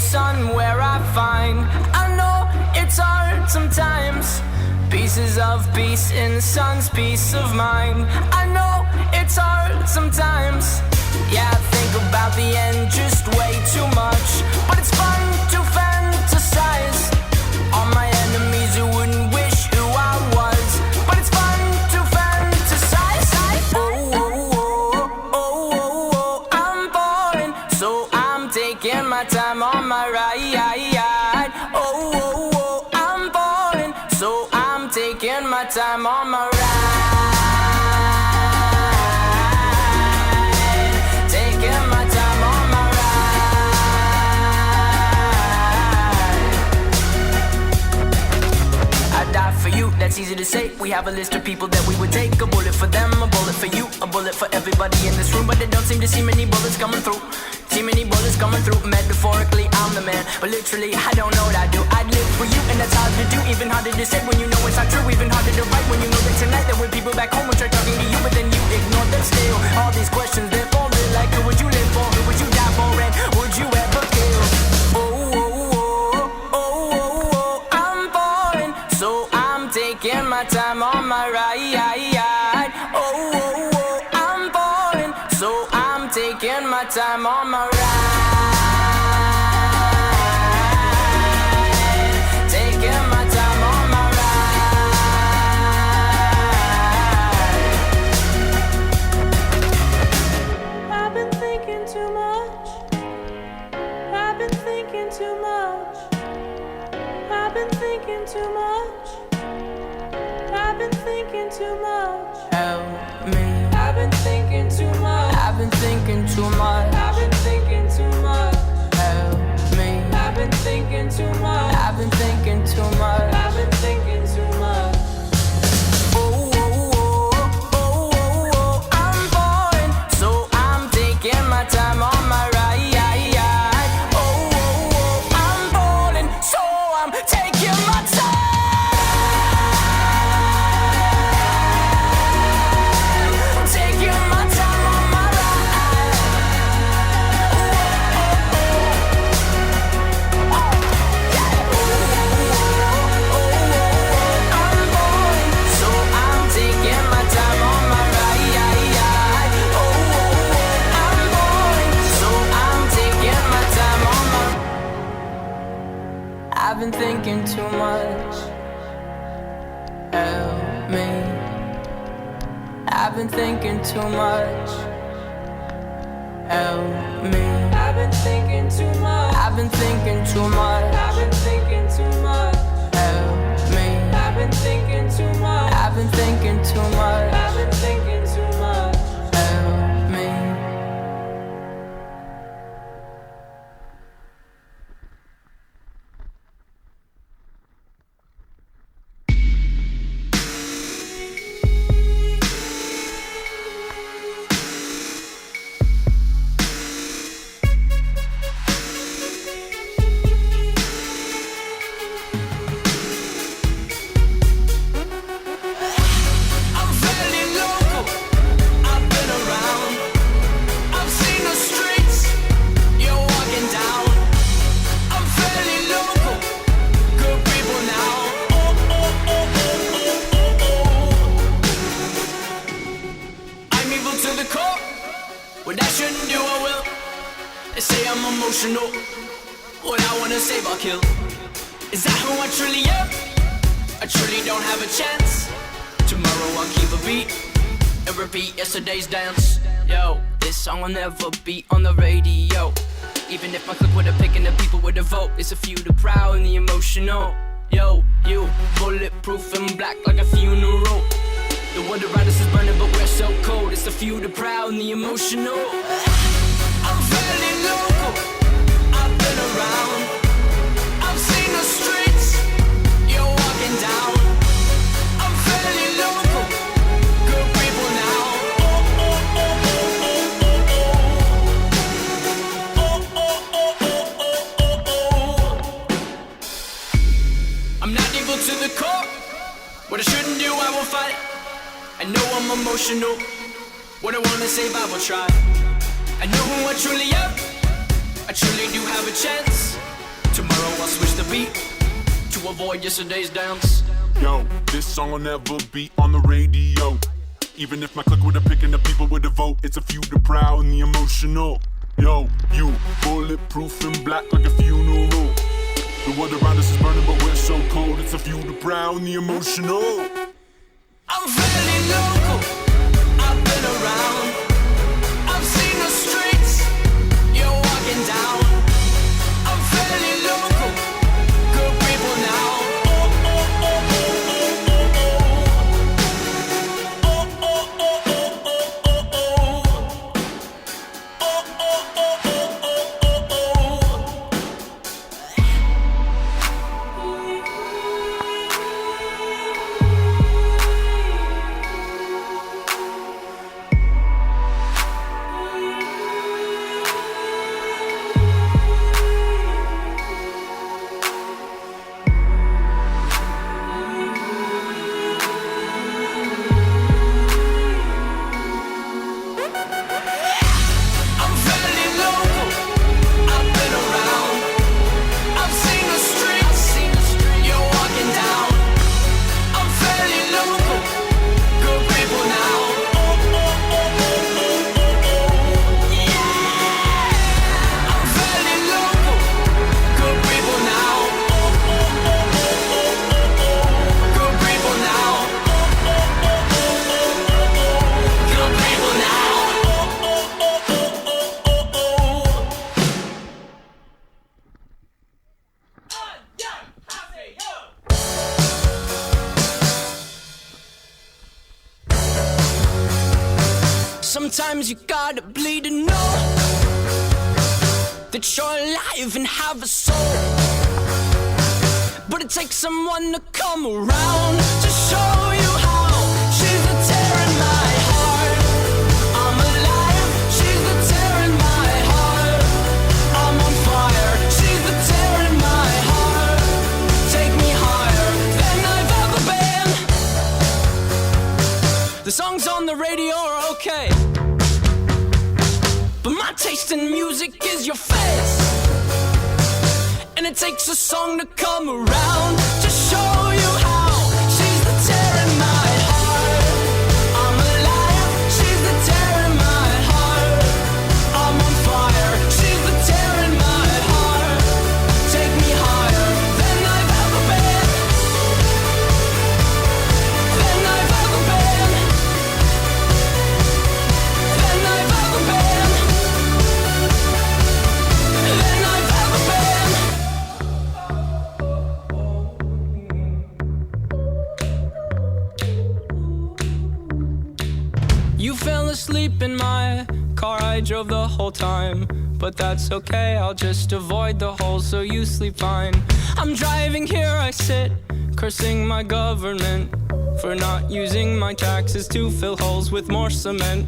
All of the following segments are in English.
sun where I find. I know it's hard sometimes. Pieces of peace in the sun's peace of mind. I know it's hard sometimes. Yeah, I think about the end just way too much. But it's fun to fantasize on my enemies who wouldn't wish who I was. But it's fun to fantasize. Oh, oh, oh, oh, oh, oh, I'm falling, so I'm taking my time on my ride. Oh, oh, oh, I'm falling, so I'm taking my time on my ride. Taking my time on my ride. I die for you, that's easy to say. We have a list of people that we would take. A bullet for them, a bullet for you, a bullet for everybody in this room. But they don't seem to see many bullets coming through. See many bullets coming through. Metaphorically, I'm the man, but literally, I don't know what I do. I'd live for you, and that's hard to do. Even harder to say when you know it's not true. Even harder to write when you know that tonight there were people back home who tried talking to you, but then you ignore them still. All these questions, they're falling like, who would you live for? Who would you die for? And would you ever kill? Oh, oh, oh, oh, oh, oh, I'm falling, so I'm taking my time on my ride. Oh, oh, oh, I'm falling, so I'm taking my time on my ride. Taking my time on my ride. I've been thinking too much. I've been thinking too much. I've been thinking too much. I've been thinking too much. Help me. I've been thinking too much. I've been thinking too much. I've been thinking too much. Help me. I've been thinking too much. I've been thinking too much. I've been thinking too much. Oh, oh, oh, oh, oh, oh, I'm falling, so I'm taking my time on my ride. Oh, oh, oh, I'm falling, so I'm taking my time. Taking my time on my ride. Oh, oh, oh, yeah. Oh, oh, oh, I'm falling, so I'm taking my time on my ride. Oh, oh, oh, I'm falling, so I'm taking my time on my. I've been thinking too much. Help me. I've been thinking too much. Help me. I've been thinking too much. I've been thinking too much. I've been thinking too much. Help me. I've been thinking too much. I've been thinking too much. I've been thinking too much. Help me. I'm fairly local. I've been around. I've seen the streets you're walking down. I'm fairly local. Good people now. Oh, oh, oh, oh, oh, oh, oh. I'm evil to the core. What I shouldn't do, I will. They say I'm emotional. What I wanna save, I'll kill. Is that who I truly am? I truly don't have a chance. Tomorrow I'll keep a beat and repeat yesterday's dance. Yo, this song will never be on the radio. Even if my clip would have picked and the people would have vote. It's a few, the proud and the emotional. Yo, you, bulletproof and black like a funeral. The water around us is burning but we're so cold. It's a few, the proud and the emotional. I'm fairly local. I've been around. I've seen the streets you're walking down. I'm fairly local. Good people now. Oh, oh, oh, oh, oh, oh, oh. Oh, oh, oh, oh, oh, oh, oh. I'm not evil to the core. What I shouldn't do, I will fight. I know I'm emotional. What I wanna save, I will try. I know who I truly am. I truly do have a chance. avoid yesterday's dance. Yo, this song will never be on the radio. Even if my clique would have picked and the people would have vote, it's a few the proud and the emotional. Yo, you, bulletproof and black like a funeral. The world around us is burning but we're so cold. It's a few the proud and the emotional. I'm fairly local, I've been around. I've seen the streets you're walking down. I'm fairly local, good people now. Sometimes you gotta bleed to know that you're alive and have a soul. But it takes someone to come around to show you how. She's the tear in my heart. I'm alive. She's the tear in my heart. I'm on fire. She's the tear in my heart. Take me higher than I've ever been. The songs on the radio are okay, but my taste in music is your face. And it takes a song to come around to show you how. She's the tear in my heart. I'm alive. She's the tear in my heart. I'm on fire. She's the tear in my heart. Take me higher than I've ever been. Than I've ever been. Than I've ever been. Than I've ever been. You fell asleep in my car, I drove the whole time. But that's okay, I'll just avoid the holes so you sleep fine. I'm driving here, I sit, cursing my government for not using my taxes to fill holes with more cement.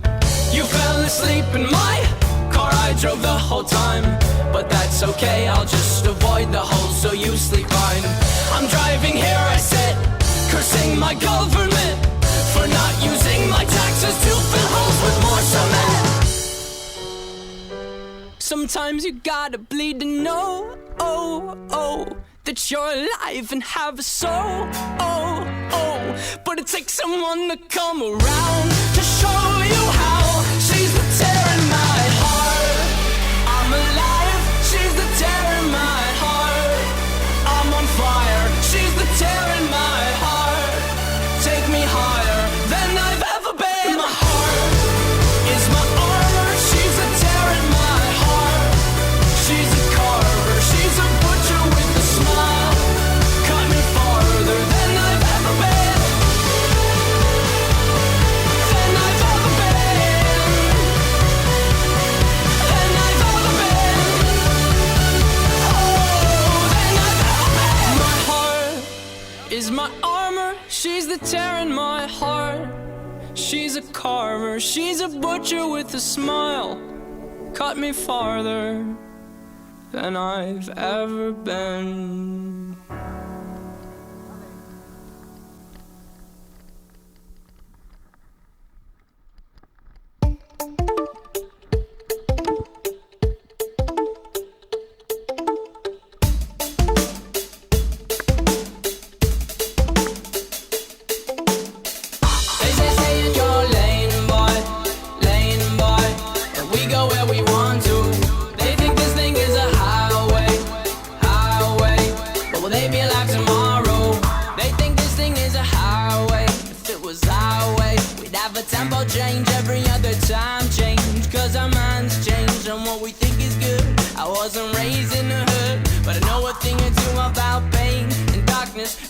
You fell asleep in my car, I drove the whole time. But that's okay, I'll just avoid the holes so you sleep fine. I'm driving here, I sit, cursing my government for not using my taxes to fill holes with more cement. Sometimes you gotta bleed to know, that you're alive and have a soul, but it takes someone to come around to show you how. She's the tear in my heart. I'm alive. She's the tear in my heart. I'm on fire. She's the tear in my heart. Take me higher than I've ever been. My heart is my armor. She's a tear in my heart. She's a carver. She's a butcher with a smile. Cut me farther than I've ever been. Than I've ever been. Than I've ever been. Oh, than I've ever been. My heart is my armor. She's the tear in my heart. She's a carver. She's a butcher with a smile. Cut me farther than I've ever been.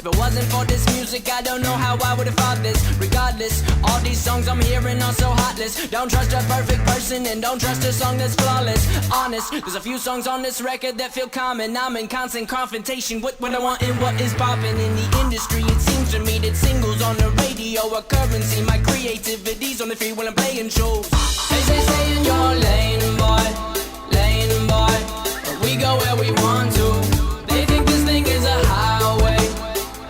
If it wasn't for this music, I don't know how I would've thought this. Regardless, all these songs I'm hearing are so heartless. Don't trust a perfect person and don't trust a song that's flawless. Honest, there's a few songs on this record that feel common. I'm in constant confrontation with what I want and what is popping in the industry. It seems to me that singles on the radio are currency. My creativity's on the free when I'm playing shows. They say in your lane, boy, lane, boy. But we go where we want to. They think this thing is a highway,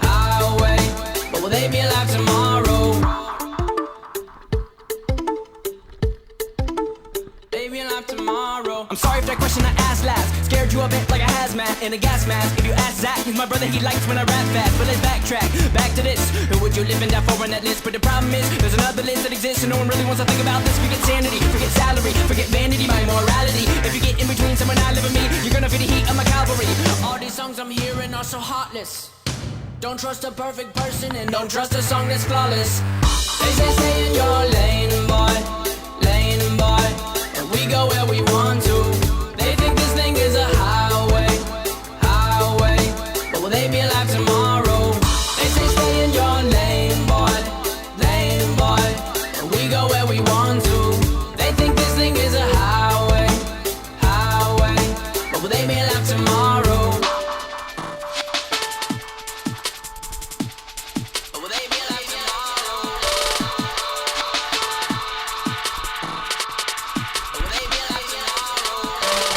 highway. But will they be alive tomorrow? They be alive tomorrow. I'm sorry if that question I asked last scared you a bit like a hazmat in a gas mask. If you ask Zach, he's my brother, he likes when I rap fast. But let's backtrack, back to this. Who would you live and die for on that list? But the problem is, there's another list that exists and no one really wants to think about this. Forget sanity, forget salary, forget vanity, my morality. If you get in between someone I live with me, you're gonna feel the heat of my cavalry. All these songs I'm hearing are so heartless. Don't trust a perfect person and don't trust a song that's flawless. They say stay in your lane, boy, lane, boy. And we go where we want to. They think this thing is a highway, highway. But will they be alive tomorrow? They say stay in your lane, boy, lane, boy. And we go where we want to. They think this thing is a highway, highway. But will they be alive tomorrow? But will they be alive tomorrow? But will they be alive tomorrow? Will they be alive tomorrow? Maybe I'll have tomorrow.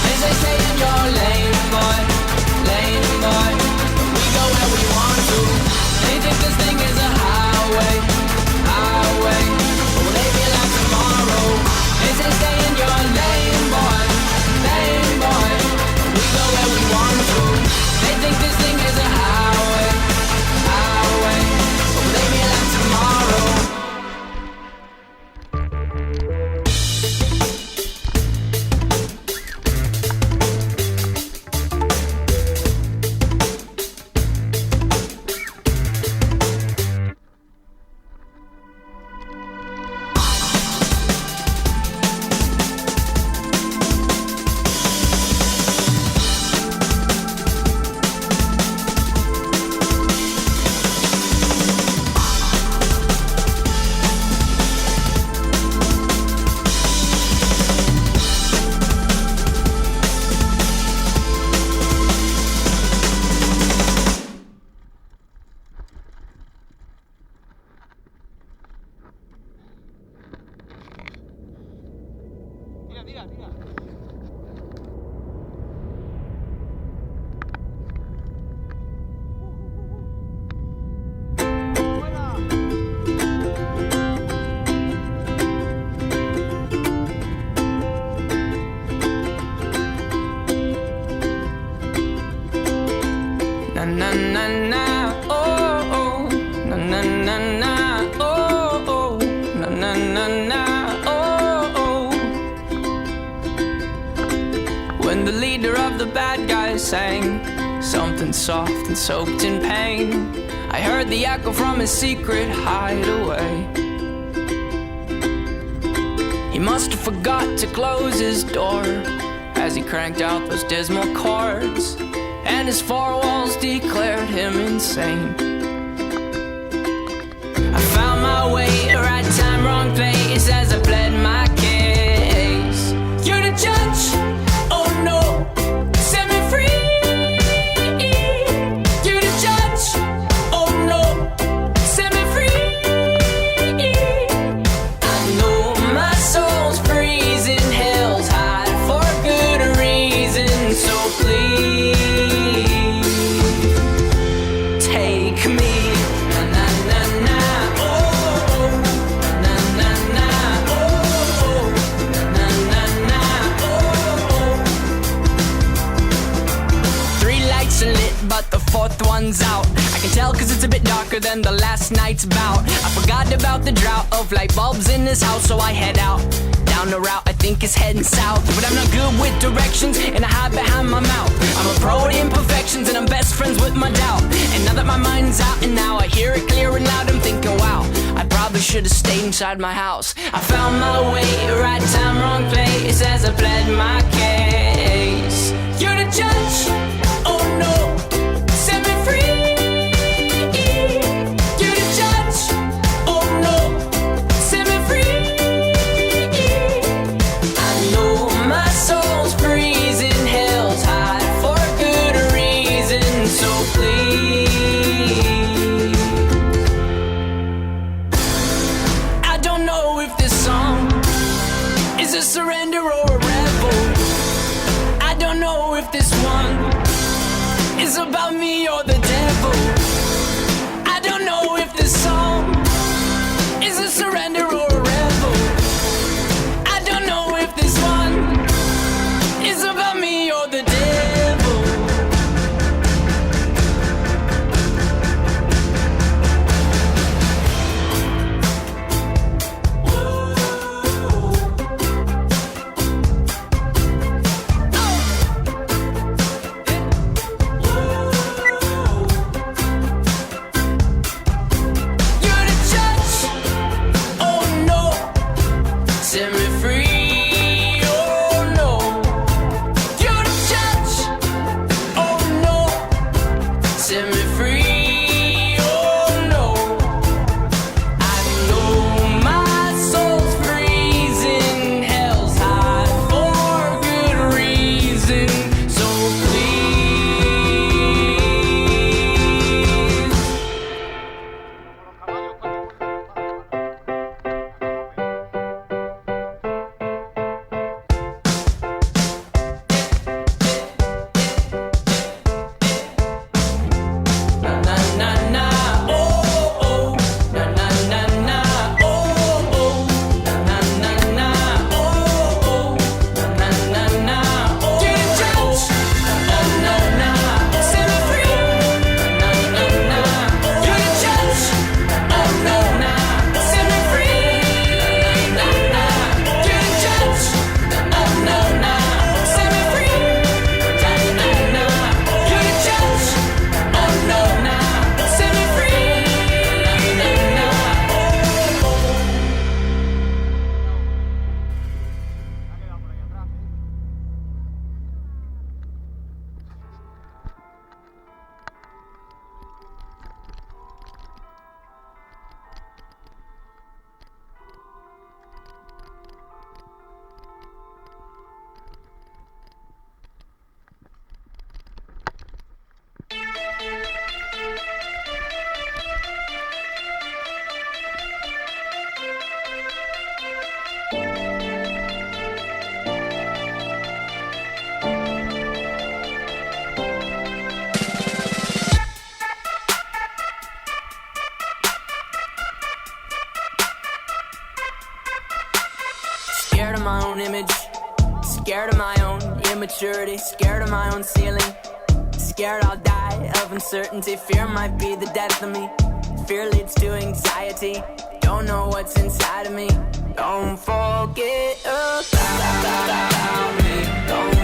They say stay in your lane, boy, lane, boy. We go where we want to. They think this thing is a highway, highway. But will they be alive tomorrow? They say stay in your lane, boy, lane, boy. We go where we want to. They think this thing is a highway, highway. But will they be alive tomorrow? Na na na na, oh oh, na na na na, oh oh, na na na na, oh oh. When the leader of the bad guys sang something soft and soaked in pain, I heard the echo from his secret hideaway. He must have forgot to close his door as he cranked out those dismal chords, and his four walls declared him insane. I found my way, right time, wrong place, as I pled my case. You're the judge, oh no, set me free. You're the judge, oh no, set me free. I know my soul's freezing, hell's hot for good reason, so please but the fourth one's out. I can tell cause it's a bit darker than the last night's bout. I forgot about the drought of light bulbs in this house, so I head out down the route I think is heading south. But I'm not good with directions and I hide behind my mouth. I'm a pro at imperfections and I'm best friends with my doubt. And now that my mind's out and now I hear it clear and loud, I'm thinking wow, I probably should have stayed inside my house. I found my way, right time, wrong place, as I pled my case. You're the judge, oh no, set me free. You're the judge, oh no, set me free. I know my soul's freezing, hell's hot for good reason, so please. I don't know if this song is a surrender or a rebel. I don't know if this one is about me or the devil. I don't know if this song is a surrender or a rebel. I don't know if this one is about me or the devil. You're the judge, oh no, set me free, oh no. You're the judge, oh no, set me free, oh no. I know my soul's freezing, hell's hot for good reason, so please. Na na na na, oh oh, na na na na, oh oh, na na na na, oh oh, na na na na, oh. You're the judge, oh no, na, set me free. Na na na, you're the judge, oh no, na, set me free. Na na, you're the judge, oh no, na, set me free. Na na na, you're the judge, oh no, na, set me free. Na na na, oh oh. Scared of my own image, scared of my own immaturity, scared of my own ceiling, scared I'll die of uncertainty. Fear might be the death of me, fear leads to anxiety. Don't know what's inside of me, don't forget about me. Don't